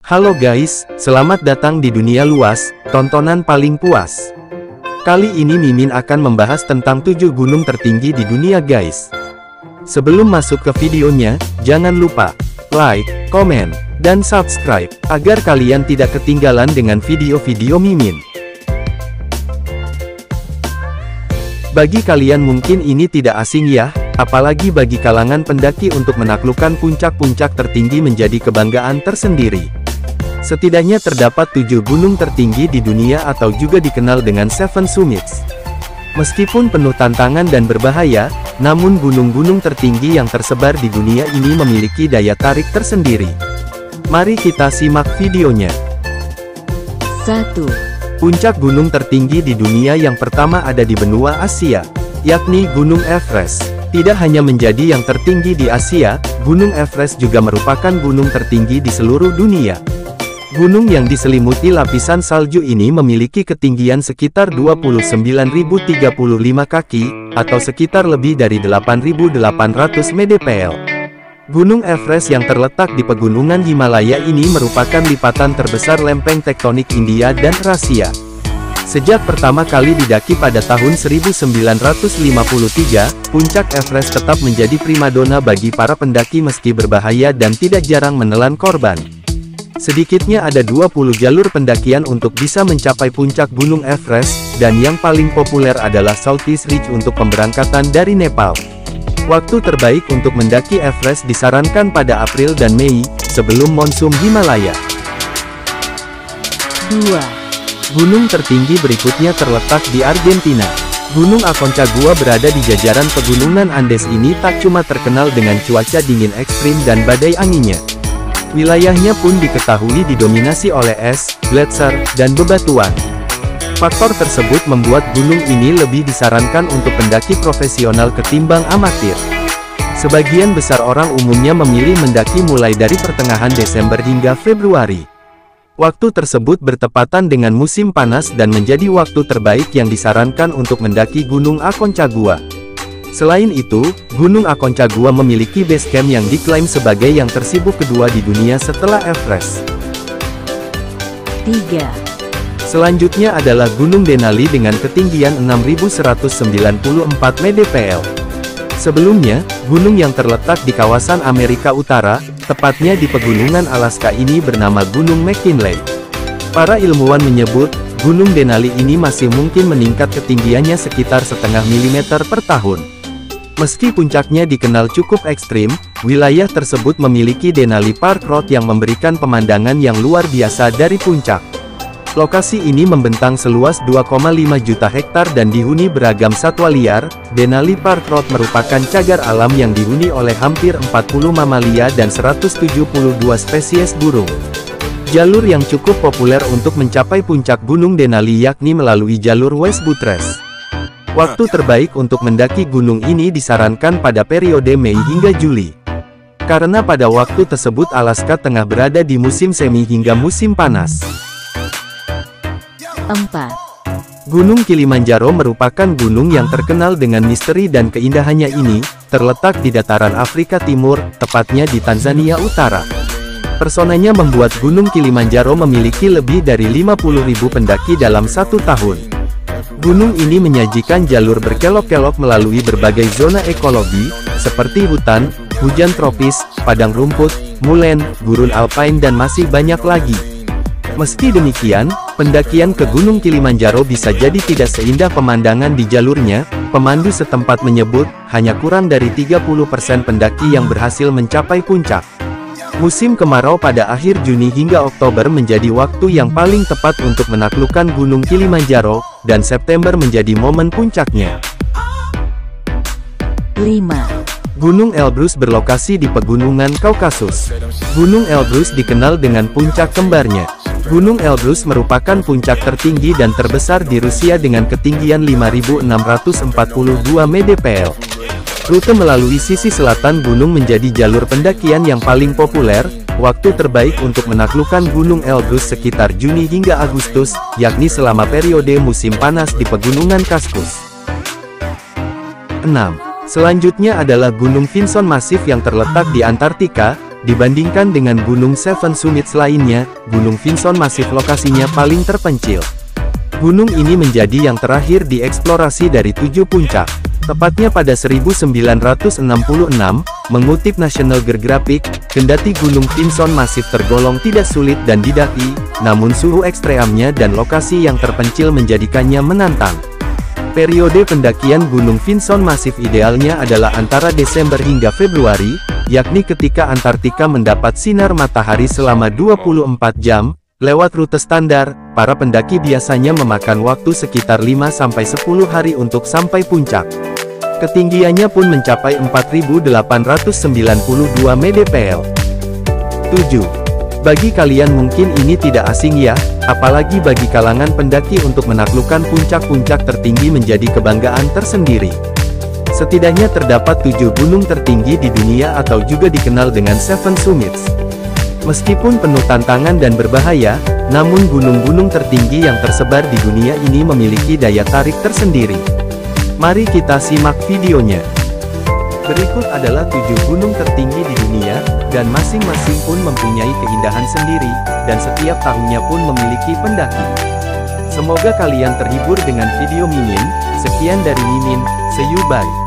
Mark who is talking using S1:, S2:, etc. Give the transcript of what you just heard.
S1: Halo guys, selamat datang di dunia luas, tontonan paling puas. Kali ini Mimin akan membahas tentang 7 gunung tertinggi di dunia guys. Sebelum masuk ke videonya, jangan lupa like, komen, dan subscribe, agar kalian tidak ketinggalan dengan video-video Mimin. Bagi kalian mungkin ini tidak asing ya, apalagi bagi kalangan pendaki untuk menaklukkan puncak-puncak tertinggi menjadi kebanggaan tersendiri. Setidaknya terdapat 7 gunung tertinggi di dunia atau juga dikenal dengan Seven Summits. Meskipun penuh tantangan dan berbahaya, namun gunung-gunung tertinggi yang tersebar di dunia ini memiliki daya tarik tersendiri. Mari kita simak videonya.
S2: 1.
S1: Puncak gunung tertinggi di dunia yang pertama ada di benua Asia, yakni Gunung Everest. Tidak hanya menjadi yang tertinggi di Asia, Gunung Everest juga merupakan gunung tertinggi di seluruh dunia. Gunung yang diselimuti lapisan salju ini memiliki ketinggian sekitar 29.035 kaki, atau sekitar lebih dari 8.800 mdpl. Gunung Everest yang terletak di pegunungan Himalaya ini merupakan lipatan terbesar lempeng tektonik India dan Rasia. Sejak pertama kali didaki pada tahun 1953, puncak Everest tetap menjadi primadona bagi para pendaki meski berbahaya dan tidak jarang menelan korban. Sedikitnya ada 20 jalur pendakian untuk bisa mencapai puncak Gunung Everest, dan yang paling populer adalah Southeast Ridge untuk pemberangkatan dari Nepal. Waktu terbaik untuk mendaki Everest disarankan pada April dan Mei, sebelum monsun Himalaya.
S2: 2.
S1: Gunung tertinggi berikutnya terletak di Argentina. Gunung Aconcagua berada di jajaran pegunungan Andes ini tak cuma terkenal dengan cuaca dingin ekstrim dan badai anginnya. Wilayahnya pun diketahui didominasi oleh es, gletser, dan bebatuan. Faktor tersebut membuat gunung ini lebih disarankan untuk pendaki profesional ketimbang amatir. Sebagian besar orang umumnya memilih mendaki mulai dari pertengahan Desember hingga Februari. Waktu tersebut bertepatan dengan musim panas dan menjadi waktu terbaik yang disarankan untuk mendaki Gunung Aconcagua. Selain itu, Gunung Aconcagua memiliki base camp yang diklaim sebagai yang tersibuk kedua di dunia setelah Everest.
S2: 3.
S1: Selanjutnya adalah Gunung Denali dengan ketinggian 6.194 mdpl. Sebelumnya, gunung yang terletak di kawasan Amerika Utara, tepatnya di pegunungan Alaska ini bernama Gunung McKinley. Para ilmuwan menyebut, Gunung Denali ini masih mungkin meningkat ketinggiannya sekitar setengah milimeter per tahun. Meski puncaknya dikenal cukup ekstrim, wilayah tersebut memiliki Denali Park Road yang memberikan pemandangan yang luar biasa dari puncak. Lokasi ini membentang seluas 2,5 juta hektar dan dihuni beragam satwa liar. Denali Park Road merupakan cagar alam yang dihuni oleh hampir 40 mamalia dan 172 spesies burung. Jalur yang cukup populer untuk mencapai puncak Gunung Denali yakni melalui jalur West Buttress. Waktu terbaik untuk mendaki gunung ini disarankan pada periode Mei hingga Juli. Karena pada waktu tersebut Alaska tengah berada di musim semi hingga musim panas.
S2: 4.
S1: Gunung Kilimanjaro merupakan gunung yang terkenal dengan misteri dan keindahannya ini, terletak di dataran Afrika Timur, tepatnya di Tanzania Utara. Personanya membuat Gunung Kilimanjaro memiliki lebih dari 50.000 pendaki dalam satu tahun. Gunung ini menyajikan jalur berkelok-kelok melalui berbagai zona ekologi, seperti hutan, hujan tropis, padang rumput, molen, gurun alpine dan masih banyak lagi. Meski demikian, pendakian ke Gunung Kilimanjaro bisa jadi tidak seindah pemandangan di jalurnya. Pemandu setempat menyebut, hanya kurang dari 30% pendaki yang berhasil mencapai puncak. Musim kemarau pada akhir Juni hingga Oktober menjadi waktu yang paling tepat untuk menaklukkan Gunung Kilimanjaro, dan September menjadi momen puncaknya.
S2: 5.
S1: Gunung Elbrus berlokasi di pegunungan Kaukasus. Gunung Elbrus dikenal dengan puncak kembarnya. Gunung Elbrus merupakan puncak tertinggi dan terbesar di Rusia dengan ketinggian 5.642 mdpl. Rute melalui sisi selatan gunung menjadi jalur pendakian yang paling populer. Waktu terbaik untuk menaklukkan Gunung Elbrus sekitar Juni hingga Agustus, yakni selama periode musim panas di pegunungan Kaskus. 6. Selanjutnya adalah Gunung Vinson Massif yang terletak di Antartika. Dibandingkan dengan Gunung Seven Summits lainnya, Gunung Vinson Massif lokasinya paling terpencil. Gunung ini menjadi yang terakhir dieksplorasi dari 7 puncak. Tepatnya pada 1966, mengutip National Geographic, kendati Gunung Vinson Massif tergolong tidak sulit dan didaki, namun suhu ekstremnya dan lokasi yang terpencil menjadikannya menantang. Periode pendakian Gunung Vinson Massif idealnya adalah antara Desember hingga Februari, yakni ketika Antartika mendapat sinar matahari selama 24 jam. Lewat rute standar, para pendaki biasanya memakan waktu sekitar 5-10 hari untuk sampai puncak. Ketinggiannya pun mencapai 4.892 mdpl. 7. Bagi kalian mungkin ini tidak asing ya, apalagi bagi kalangan pendaki untuk menaklukkan puncak-puncak tertinggi menjadi kebanggaan tersendiri. Setidaknya terdapat 7 gunung tertinggi di dunia atau juga dikenal dengan Seven Summits. Meskipun penuh tantangan dan berbahaya, namun gunung-gunung tertinggi yang tersebar di dunia ini memiliki daya tarik tersendiri. Mari kita simak videonya. Berikut adalah 7 gunung tertinggi di dunia, dan masing-masing pun mempunyai keindahan sendiri, dan setiap tahunnya pun memiliki pendaki. Semoga kalian terhibur dengan video Mimin. Sekian dari Mimin, see you bye.